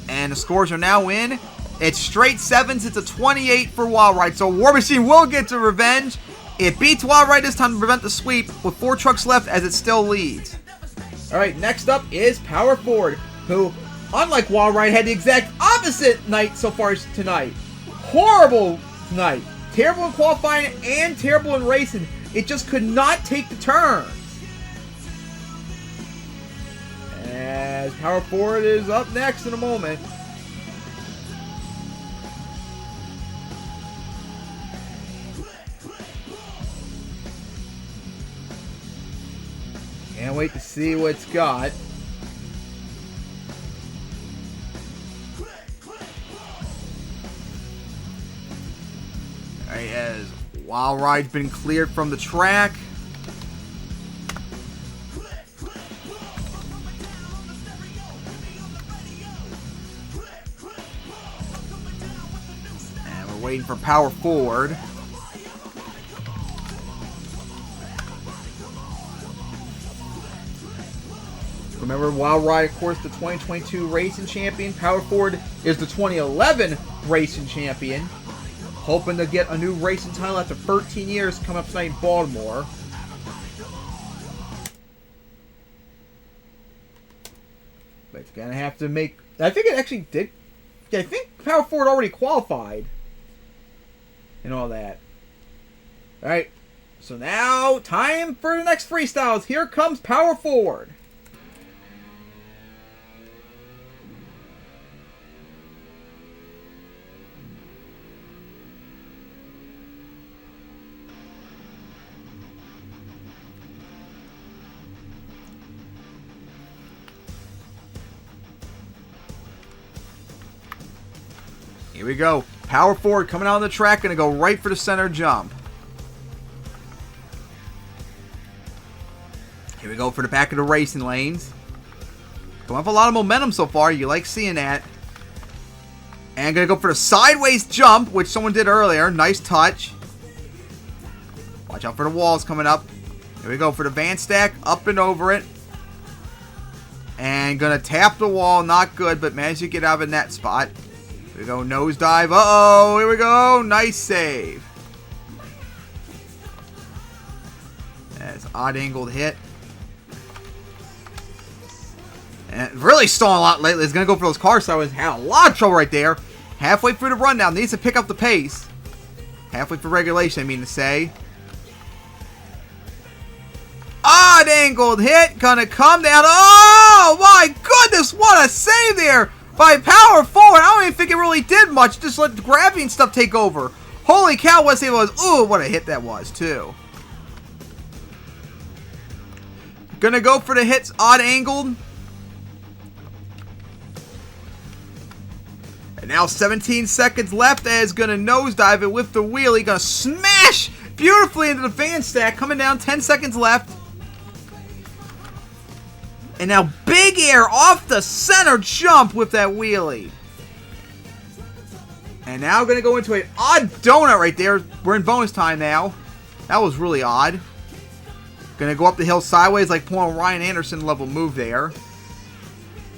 And the scores are now in. It's straight sevens. It's a 28 for Wild Ride. So War Machine will get to revenge. It beats Wild Ride this time to prevent the sweep with 4 trucks left as it still leads. Alright, next up is Power Forward, who, unlike Wild Ride, had the exact opposite night so far tonight. Horrible tonight. Terrible in qualifying and terrible in racing. It just could not take the turns. As Power Forward is up next in a moment. Can't wait to see what it's got. Alright, as Wild Ride's been cleared from the track. And we're waiting for Power Forward. Remember, Wild Ride, of course, the 2022 Racing Champion. Power Forward is the 2011 Racing Champion. Hoping to get a new racing title after 13 years coming up tonight in Baltimore. But it's going to have to make... I think it actually did... I think Power Forward already qualified. And all that. Alright. So now, time for the next freestyles. Here comes Power Forward. Here we go. Power Forward coming out on the track. Going to go right for the center jump. Here we go for the back of the racing lanes. Going with a lot of momentum so far. You like seeing that. And going to go for the sideways jump, which someone did earlier. Nice touch. Watch out for the walls coming up. Here we go for the van stack. Up and over it. And going to tap the wall. Not good, but managed to get out of a net spot. Here we go. Nosedive. Uh-oh. Here we go. Nice save. That's odd angled hit. And really stalling a lot lately. He's going to go for those car sideways. Had a lot of trouble right there. Halfway through the rundown. Needs to pick up the pace. Halfway through regulation, I mean to say. Odd angled hit. Gonna come down. Oh my goodness. What a save there by power forward. I don't even think it really did much. Just let the gravity and stuff take over. Holy cow. What a save it was. Ooh, what a hit that was too. Gonna go for the hits. Odd angled. And now 17 seconds left as going to nosedive it with the wheelie. Going to smash beautifully into the van stack. Coming down, 10 seconds left. And now big air off the center jump with that wheelie. And now going to go into an odd donut right there. We're in bonus time now. That was really odd. Going to go up the hill sideways like pulling a Ryan Anderson level move there.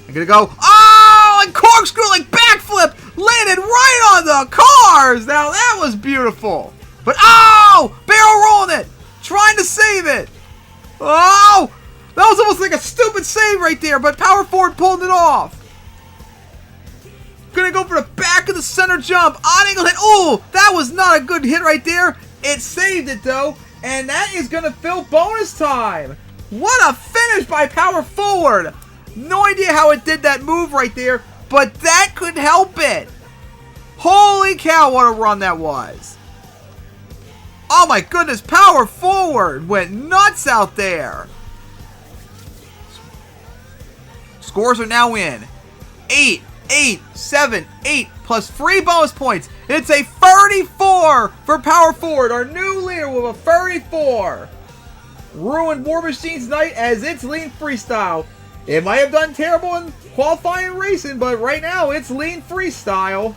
I'm going to go, oh, and corkscrew, like backflip, landed right on the cars. Now that was beautiful. But, oh, barrel rolling it, trying to save it. Oh, that was almost like a stupid save right there, but power forward pulled it off. Going to go for the back of the center jump. Odd angle hit. Oh, that was not a good hit right there. It saved it, though, and that is going to fill bonus time. What a finish by power forward. No idea how it did that move right there, but that could help it. Holy cow, what a run that was. Oh my goodness, power forward went nuts out there. Scores are now in. 8, 8, 7, 8 plus 3 bonus points. It's a 34 for power forward, our new leader with a 34. Ruined War Machine's night as it's lean freestyle. It might have done terrible in qualifying and racing, but right now it's lean freestyle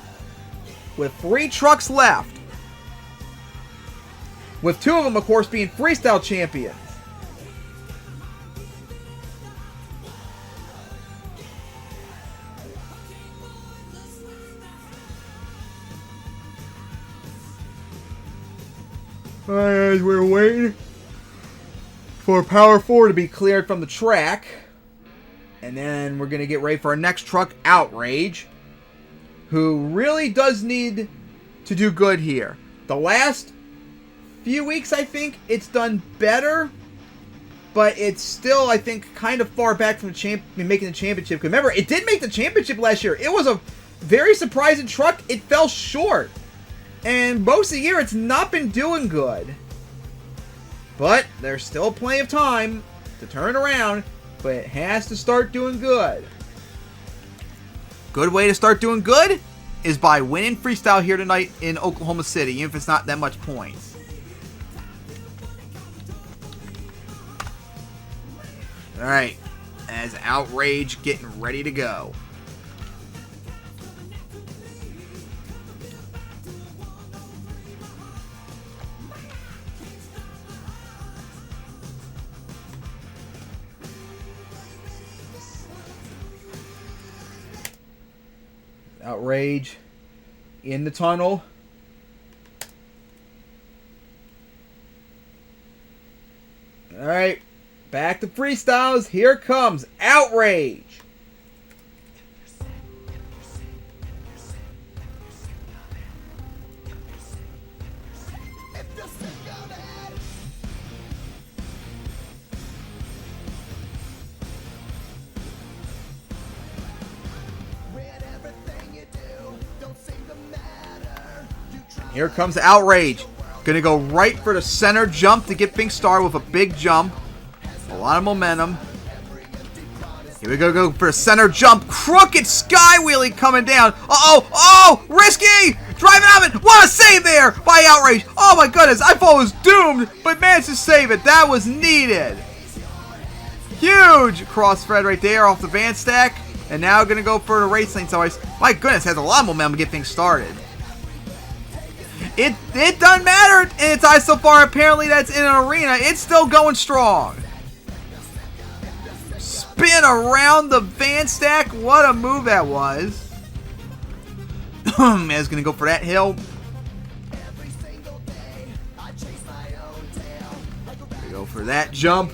with 3 trucks left. With 2 of them, of course, being freestyle champions. As we're waiting for power 4 to be cleared from the track. And then we're going to get ready for our next truck, Outrage, who really does need to do good here. The last few weeks, I think, it's done better, but it's still, I think, kind of far back from making the championship. Because remember, it did make the championship last year. It was a very surprising truck. It fell short. And most of the year, it's not been doing good. But there's still plenty of time to turn around. But it has to start doing good. Good way to start doing good is by winning freestyle here tonight in Oklahoma City, even if it's not that much points. Alright, as Outrage getting ready to go. Outrage in the tunnel. Alright, back to freestyles. Here comes Outrage. Here comes Outrage. Gonna go right for the center jump to get things started with a big jump. A lot of momentum. Here we go for the center jump. Crooked sky wheelie coming down. Uh-oh. Oh, risky. Driving out of it. What a save there by Outrage. Oh my goodness. I thought it was doomed, but managed to save it. That was needed. Huge cross thread right there off the van stack. And now going to go for the race lane. So my goodness, has a lot of momentum to get things started. It doesn't matter in its eyes so far. Apparently that's in an arena. It's still going strong. Spin around the van stack. What a move that was. Man's going to go for that hill. Go for that jump.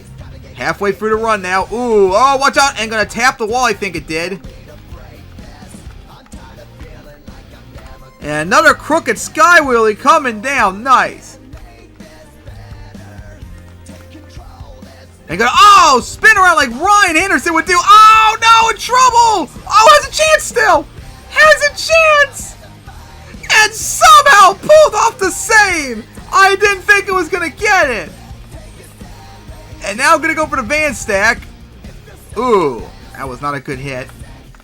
Halfway through the run now. Ooh, oh, watch out. And going to tap the wall, I think it did. And another crooked sky wheelie coming down. Nice. And gonna, oh, spin around like Ryan Anderson would do. Oh, no, in trouble. Oh, has a chance still. Has a chance. And somehow pulled off the save. I didn't think it was going to get it. And now going to go for the van stack. Ooh, that was not a good hit.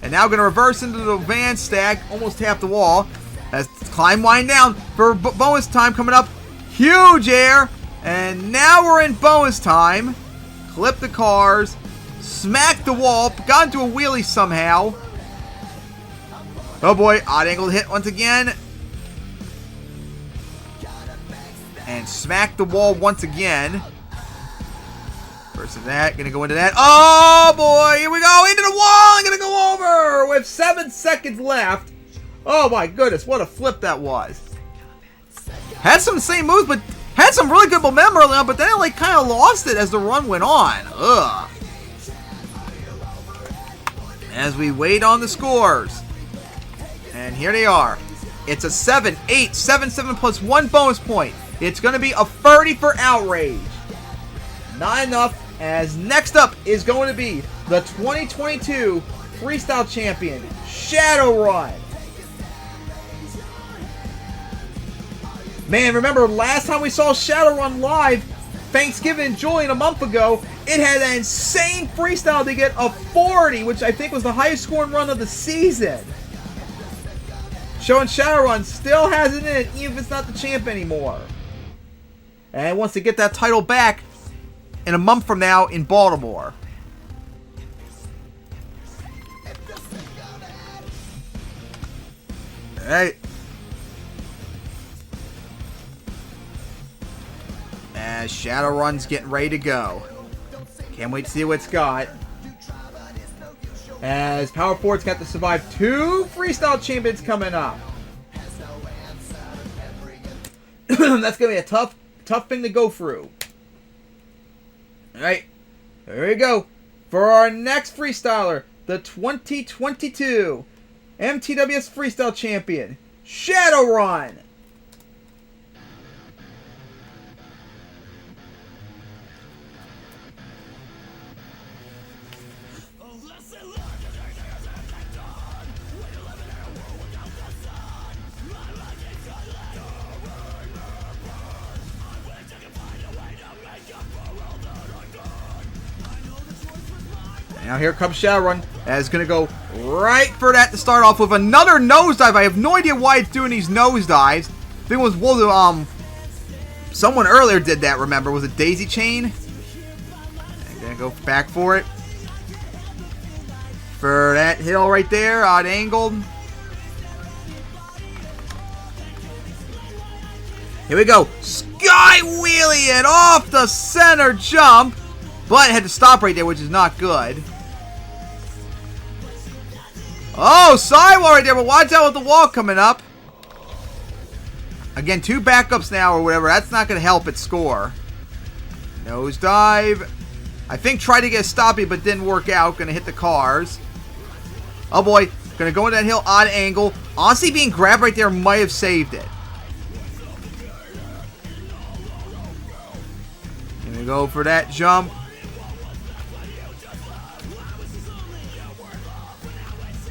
And now going to reverse into the van stack. Almost tapped the wall. As climb wind down for bonus time coming up. Huge air. And now we're in bonus time. Clip the cars. Smack the wall. Got into a wheelie somehow. Oh boy, odd angle hit once again. And smack the wall once again. Versus that, gonna go into that. Oh boy, here we go, into the wall, and gonna go over with 7 seconds left. Oh my goodness, what a flip that was. Had some same moves, but had some really good momentum early on, but then it like kind of lost it as the run went on. Ugh. As we wait on the scores. And here they are. It's a 7-8, 7-7 plus 1 bonus point. It's going to be a 30 for Outrage. Not enough, as next up is going to be the 2022 Freestyle Champion, Shadowrun. Man, remember last time we saw Shadowrun live, Thanksgiving enjoying a month ago, it had an insane freestyle to get a 40, which I think was the highest scoring run of the season. Showing Shadowrun still has it in it, even if it's not the champ anymore. And wants to get that title back in a month from now in Baltimore. Alright. As Shadowrun's getting ready to go. Can't wait to see what it's got. As Power Forward's got to survive 2 freestyle champions coming up. That's going to be a tough thing to go through. Alright, here we go. For our next freestyler, the 2022 MTWS Freestyle Champion, Shadowrun. Now here comes Shadowrun, and it's going to go right for that to start off with another nosedive. I have no idea why it's doing these nosedives. I think it was, someone earlier did that, remember? Was it Daisy Chain? I'm going to go back for it. For that hill right there, odd angle. Here we go. Sky wheelie it off the center jump. But it had to stop right there, which is not good. Oh, sidewall right there, but watch out with the wall coming up. Again, 2 backups now or whatever. That's not going to help it score. Nosedive. I think tried to get a stoppy, but didn't work out. Going to hit the cars. Oh boy, going to go into that hill, odd angle. Honestly, being grabbed right there might have saved it. Going to go for that jump.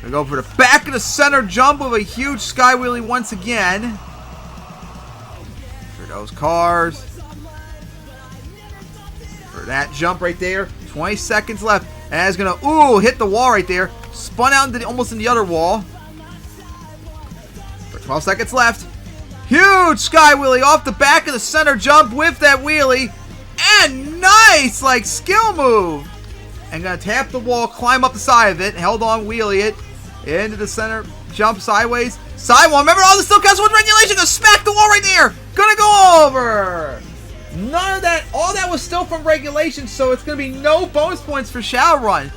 Gonna go for the back of the center jump with a huge sky wheelie once again. For those cars. For that jump right there. 20 seconds left. And it's gonna, hit the wall right there. Spun out into almost in the other wall. For 12 seconds left. Huge sky wheelie off the back of the center jump with that wheelie. And nice, skill move. and gonna tap the wall, climb up the side of it, held on, wheelie it into the center, jump sideways, side wall. Remember, all this still counts with regulation. Gonna smack the wall right there. Gonna go over. None of that. All that was still from regulation, so it's gonna be no bonus points for Shadowrun.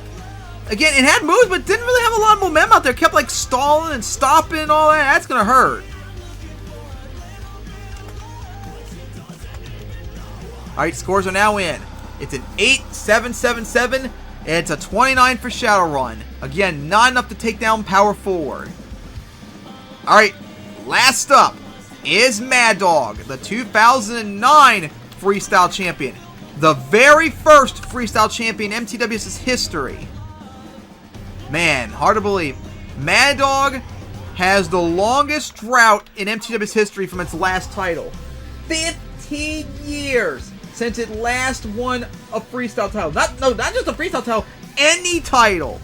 Again, it had moves, but didn't really have a lot of momentum out there. Kept like stalling and stopping and all that. That's gonna hurt. Alright, scores are now in. It's an 8-7-7-7. And it's a 29 for Shadowrun. Again, not enough to take down power forward. Alright, last up is Mad Dog, the 2009 Freestyle Champion. The very first Freestyle Champion in MTWS's history. Man, hard to believe. Mad Dog has the longest drought in MTW's history from its last title. 15 years since it last won a freestyle title. Not just a freestyle title, any title.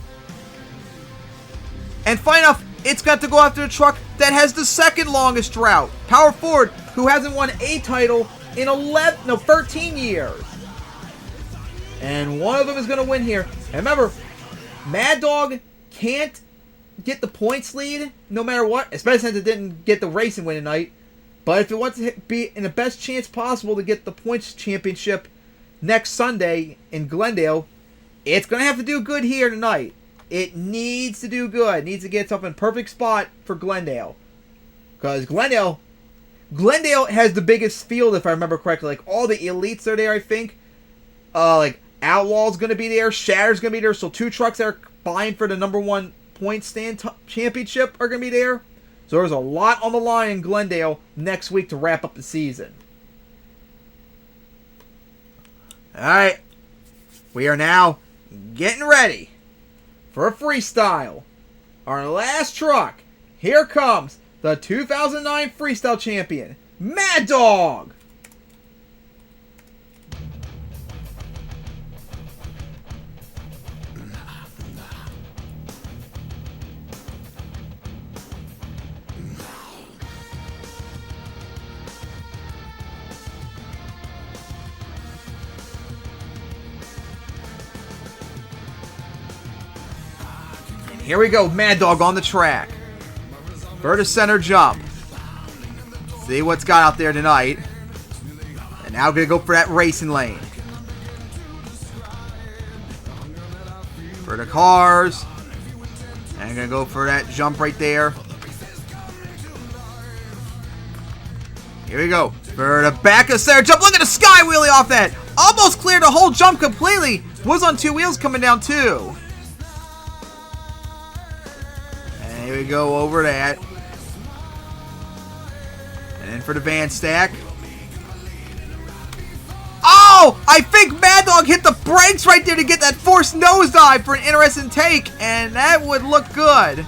And funny enough, it's got to go after a truck that has the second longest drought. Power Forward, who hasn't won a title in 13 years. And one of them is going to win here. And remember, Mad Dog can't get the points lead no matter what, especially since it didn't get the racing win tonight. But if it wants to be in the best chance possible to get the points championship next Sunday in Glendale, it's going to have to do good here tonight. It needs to do good. It needs to get itself in perfect spot for Glendale. Because Glendale has the biggest field, if I remember correctly. Like, all the elites are there, I think. Like, Outlaw's going to be there. Shatter's going to be there. So 2 trucks that are vying for the #1 point stand championship are going to be there. So there's a lot on the line in Glendale next week to wrap up the season. Alright. We are now getting ready for a freestyle. Our last truck. Here comes the 2009 Freestyle Champion, Mad Dog. Here we go, Mad Dog on the track. For the center jump. See what's got out there tonight. And now gonna go for that racing lane. For the cars. And gonna go for that jump right there. Here we go. For the back of center jump. Look at the sky wheelie off that. Almost cleared the whole jump completely. Was on 2 wheels coming down too. Here we go over that. And then for the van stack. Oh! I think Mad Dog hit the brakes right there to get that forced nosedive for an interesting take. And that would look good.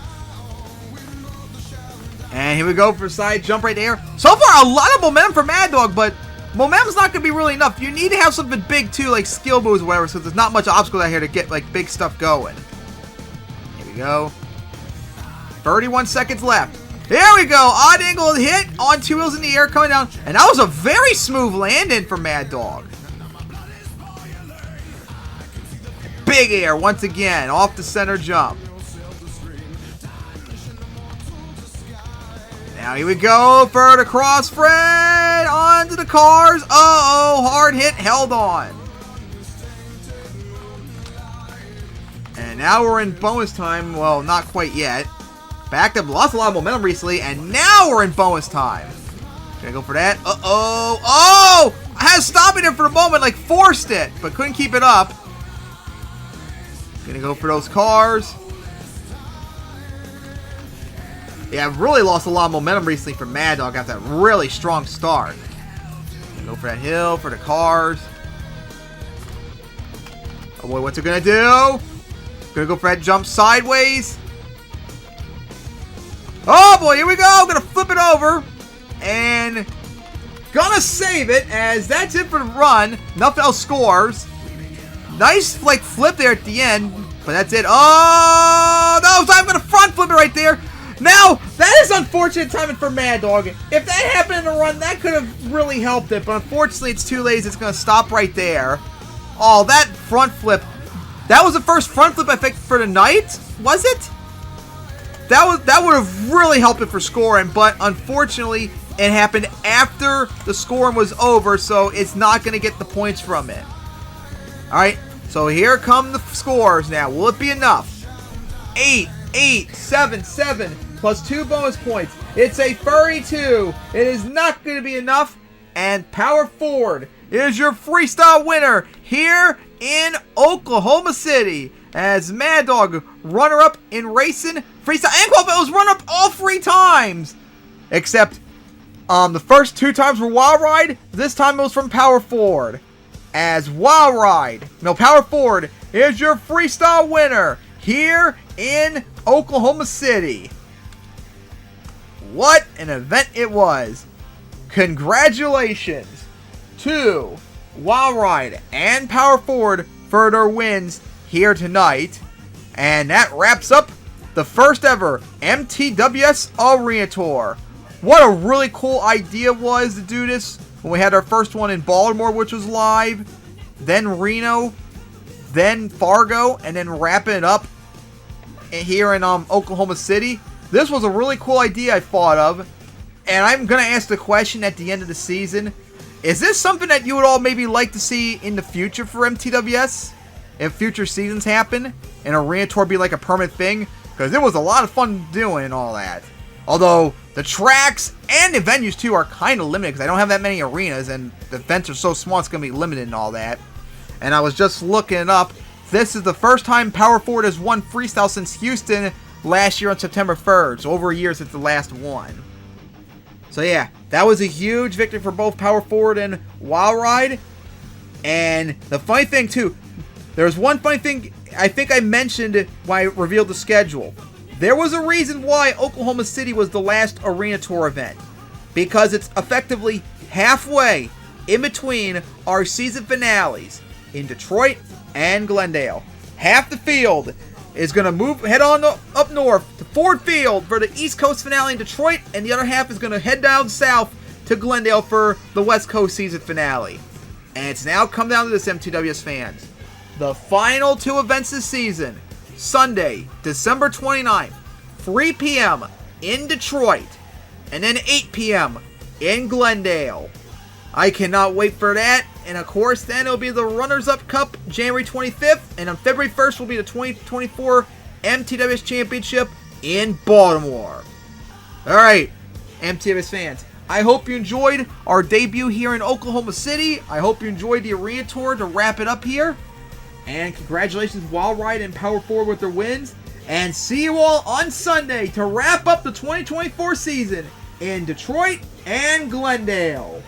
And here we go for side jump right there. So far, a lot of momentum for Mad Dog, but momentum's not going to be really enough. You need to have something big too, like skill moves or whatever, so there's not much obstacle out here to get like big stuff going. Here we go. 31 seconds left. There we go. Odd angle hit on 2 wheels in the air coming down. And that was a very smooth landing for Mad Dog. Big air once again off the center jump. Now here we go for the cross Fred onto the cars. Uh-oh, hard hit, held on. And now we're in bonus time. Well, not quite yet. Backed up, lost a lot of momentum recently, and now we're in bonus time. Gonna go for that. Uh-oh. Oh! I had to stop it for a moment, like forced it, but couldn't keep it up. Gonna go for those cars. Yeah, I've really lost a lot of momentum recently for Mad Dog after that really strong start. Gonna go for that hill, for the cars. Oh boy, what's it gonna do? Gonna go for that jump sideways. Oh boy, here we go. Gonna flip it over. And gonna save it, as that's it for the run. Nothing else scores. Nice like flip there at the end. But that's it. Oh no, so I'm gonna front flip it right there. Now, that is unfortunate timing for Mad Dog. If that happened in the run, that could have really helped it. But unfortunately, it's too late. It's gonna stop right there. Oh, that front flip. That was the first front flip, I think, for the night. Was it? That would have really helped it for scoring, but unfortunately, it happened after the scoring was over, so it's not going to get the points from it. All right, so here come the scores now. Will it be enough? 8, 8, 7, 7, plus 2 bonus points. It's a 32. It is not going to be enough, and power forward is your freestyle winner here in Oklahoma City, as Mad Dog, runner-up in racing, freestyle, and qualified, was runner-up all 3 times. Except the first 2 times were Wild Ride. This time it was from Power Forward. As Power Forward is your freestyle winner here in Oklahoma City. What an event it was. Congratulations to Wild Ride and Power Forward for their wins here tonight. And that wraps up the first ever MTWS Arena Tour. What a really cool idea was to do this when we had our first one in Baltimore, which was live, then Reno, then Fargo, and then wrapping it up here in Oklahoma City. This was a really cool idea I thought of, and I'm going to ask the question at the end of the season. Is this something that you would all maybe like to see in the future for MTWS? If future seasons happen and Arena Tour be like a permanent thing? Because it was a lot of fun doing and all that. Although the tracks and the venues too are kind of limited because I don't have that many arenas and the events are so small it's going to be limited and all that. And I was just looking it up. This is the first time Power Forward has won freestyle since Houston last year on September 3rd. So over a year since the last one. So yeah, that was a huge victory for both Power Forward and Wild Ride. And the funny thing too, there's one funny thing I think I mentioned when I revealed the schedule. There was a reason why Oklahoma City was the last Arena Tour event. Because it's effectively halfway in between our season finales in Detroit and Glendale. Half the field is going to head on up north to Ford Field for the East Coast finale in Detroit, and the other half is going to head down south to Glendale for the West Coast season finale. And it's now come down to this, MTWS fans. The final 2 events this season, Sunday, December 29th, 3 p.m. in Detroit, and then 8 p.m. in Glendale. I cannot wait for that. And of course, then it'll be the Runners-Up Cup January 25th. And on February 1st will be the 2024 MTWS Championship in Baltimore. Alright, MTWS fans. I hope you enjoyed our debut here in Oklahoma City. I hope you enjoyed the Arena Tour to wrap it up here. And congratulations, Wild Ride and Power Forward with their wins. And see you all on Sunday to wrap up the 2024 season in Detroit and Glendale.